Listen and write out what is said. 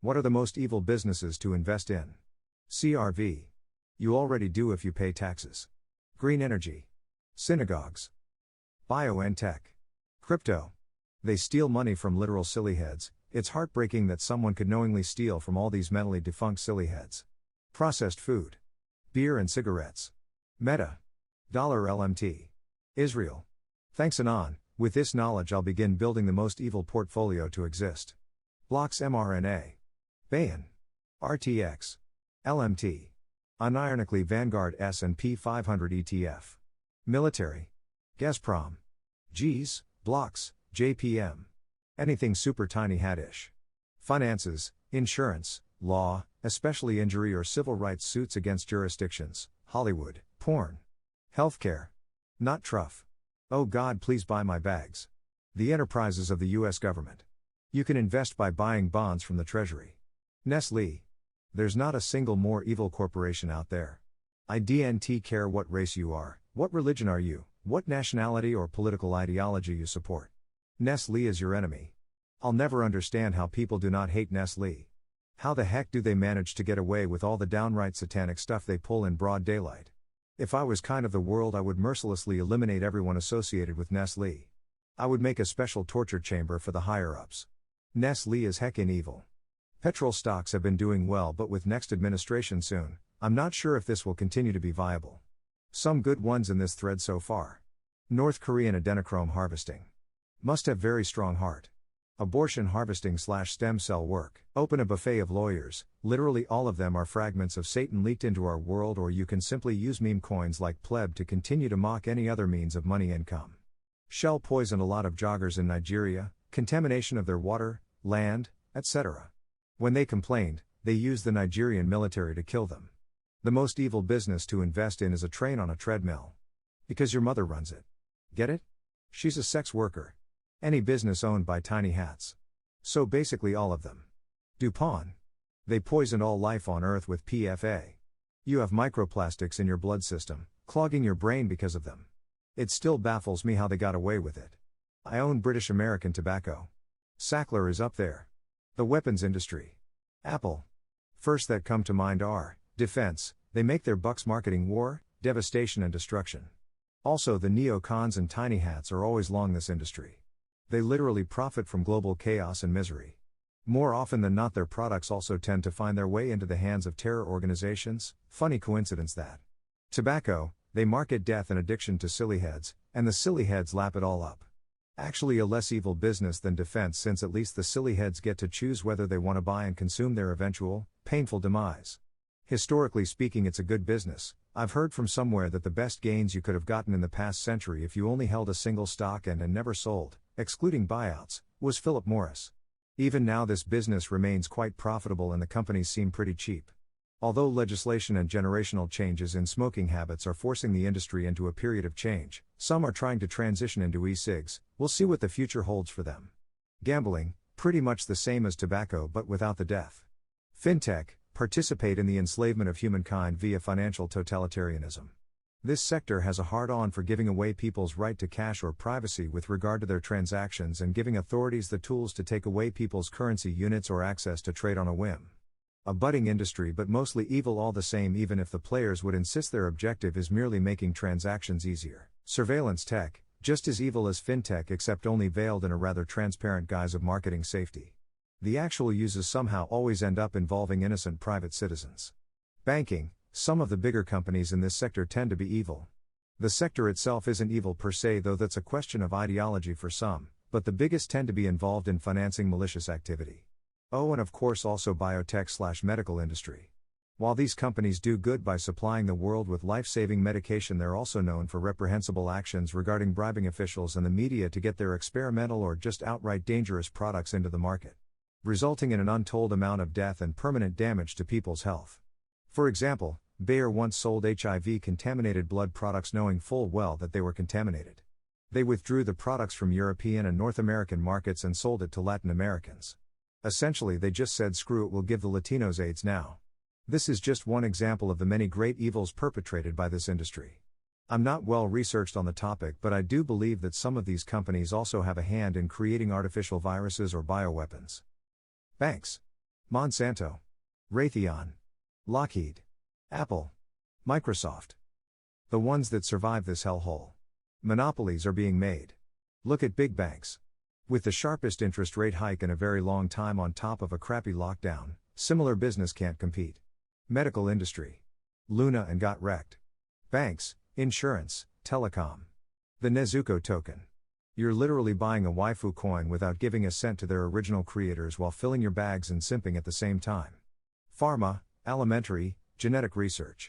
What are the most evil businesses to invest in? CRV. You already do if you pay taxes. Green energy. Synagogues. Biotech. Crypto. They steal money from literal sillyheads. It's heartbreaking that someone could knowingly steal from all these mentally defunct sillyheads. Processed food. Beer and cigarettes. Meta. $LMT. Israel. Thanks Anon, with this knowledge I'll begin building the most evil portfolio to exist. Blocks mRNA. Bayan. RTX. LMT. Unironically Vanguard S&P 500 ETF. Military. Gazprom. G's, Blocks, JPM. Anything super tiny hat-ish. Finances, insurance, law, especially injury or civil rights suits against jurisdictions, Hollywood, porn. Healthcare. Not truff. Oh God, please buy my bags. The enterprises of the US government. You can invest by buying bonds from the Treasury. Nestlé. There's not a single more evil corporation out there. I don't care what race you are, what religion are you, what nationality or political ideology you support. Nestlé is your enemy. I'll never understand how people do not hate Nestlé. How the heck do they manage to get away with all the downright satanic stuff they pull in broad daylight? If I was kind of the world, I would mercilessly eliminate everyone associated with Nestlé. I would make a special torture chamber for the higher-ups. Nestlé is heckin' evil. Petrol stocks have been doing well, but with next administration soon, I'm not sure if this will continue to be viable. Some good ones in this thread so far. North Korean adrenochrome harvesting. Must have very strong heart. Abortion harvesting/stem cell work. Open a buffet of lawyers, literally all of them are fragments of Satan leaked into our world, or you can simply use meme coins like pleb to continue to mock any other means of money income. Shell poisoned a lot of joggers in Nigeria, contamination of their water, land, etc. When they complained, they used the Nigerian military to kill them. The most evil business to invest in is a train on a treadmill. Because your mother runs it. Get it? She's a sex worker. Any business owned by tiny hats. So basically all of them. DuPont. They poisoned all life on Earth with PFA. You have microplastics in your blood system, clogging your brain because of them. It still baffles me how they got away with it. I own British American Tobacco. Sackler is up there. The weapons industry. Apple. First that come to mind are, defense, they make their bucks marketing war, devastation and destruction. Also the neocons and tiny hats are always long this industry. They literally profit from global chaos and misery. More often than not their products also tend to find their way into the hands of terror organizations. Funny coincidence that. Tobacco, they market death and addiction to sillyheads, and the sillyheads lap it all up. Actually a less evil business than defense, since at least the sillyheads get to choose whether they want to buy and consume their eventual, painful demise. Historically speaking it's a good business. I've heard from somewhere that the best gains you could have gotten in the past century if you only held a single stock and never sold, excluding buyouts, was Philip Morris. Even now this business remains quite profitable and the companies seem pretty cheap. Although legislation and generational changes in smoking habits are forcing the industry into a period of change, some are trying to transition into e-cigs. We'll see what the future holds for them. Gambling, pretty much the same as tobacco but without the death. Fintech, participate in the enslavement of humankind via financial totalitarianism. This sector has a hard-on for giving away people's right to cash or privacy with regard to their transactions and giving authorities the tools to take away people's currency units or access to trade on a whim. A budding industry but mostly evil all the same, even if the players would insist their objective is merely making transactions easier. Surveillance tech, just as evil as fintech except only veiled in a rather transparent guise of marketing safety. The actual uses somehow always end up involving innocent private citizens. Banking, some of the bigger companies in this sector tend to be evil. The sector itself isn't evil per se, though that's a question of ideology for some, but the biggest tend to be involved in financing malicious activity. Oh, and of course also biotech/medical industry. While these companies do good by supplying the world with life-saving medication, they're also known for reprehensible actions regarding bribing officials and the media to get their experimental or just outright dangerous products into the market, resulting in an untold amount of death and permanent damage to people's health. For example, Bayer once sold HIV-contaminated blood products knowing full well that they were contaminated. They withdrew the products from European and North American markets and sold it to Latin Americans. Essentially they just said screw it, we'll give the Latinos AIDS now. This is just one example of the many great evils perpetrated by this industry. I'm not well researched on the topic, but I do believe that some of these companies also have a hand in creating artificial viruses or bioweapons. Banks. Monsanto, Raytheon, Lockheed, Apple, Microsoft. The ones that survive this hellhole. Monopolies are being made. Look at big banks. With the sharpest interest rate hike in a very long time on top of a crappy lockdown, similar business can't compete. Medical industry. Luna and got wrecked. Banks, insurance, telecom. The Nezuko token. You're literally buying a waifu coin without giving a cent to their original creators while filling your bags and simping at the same time. Pharma, alimentary, genetic research.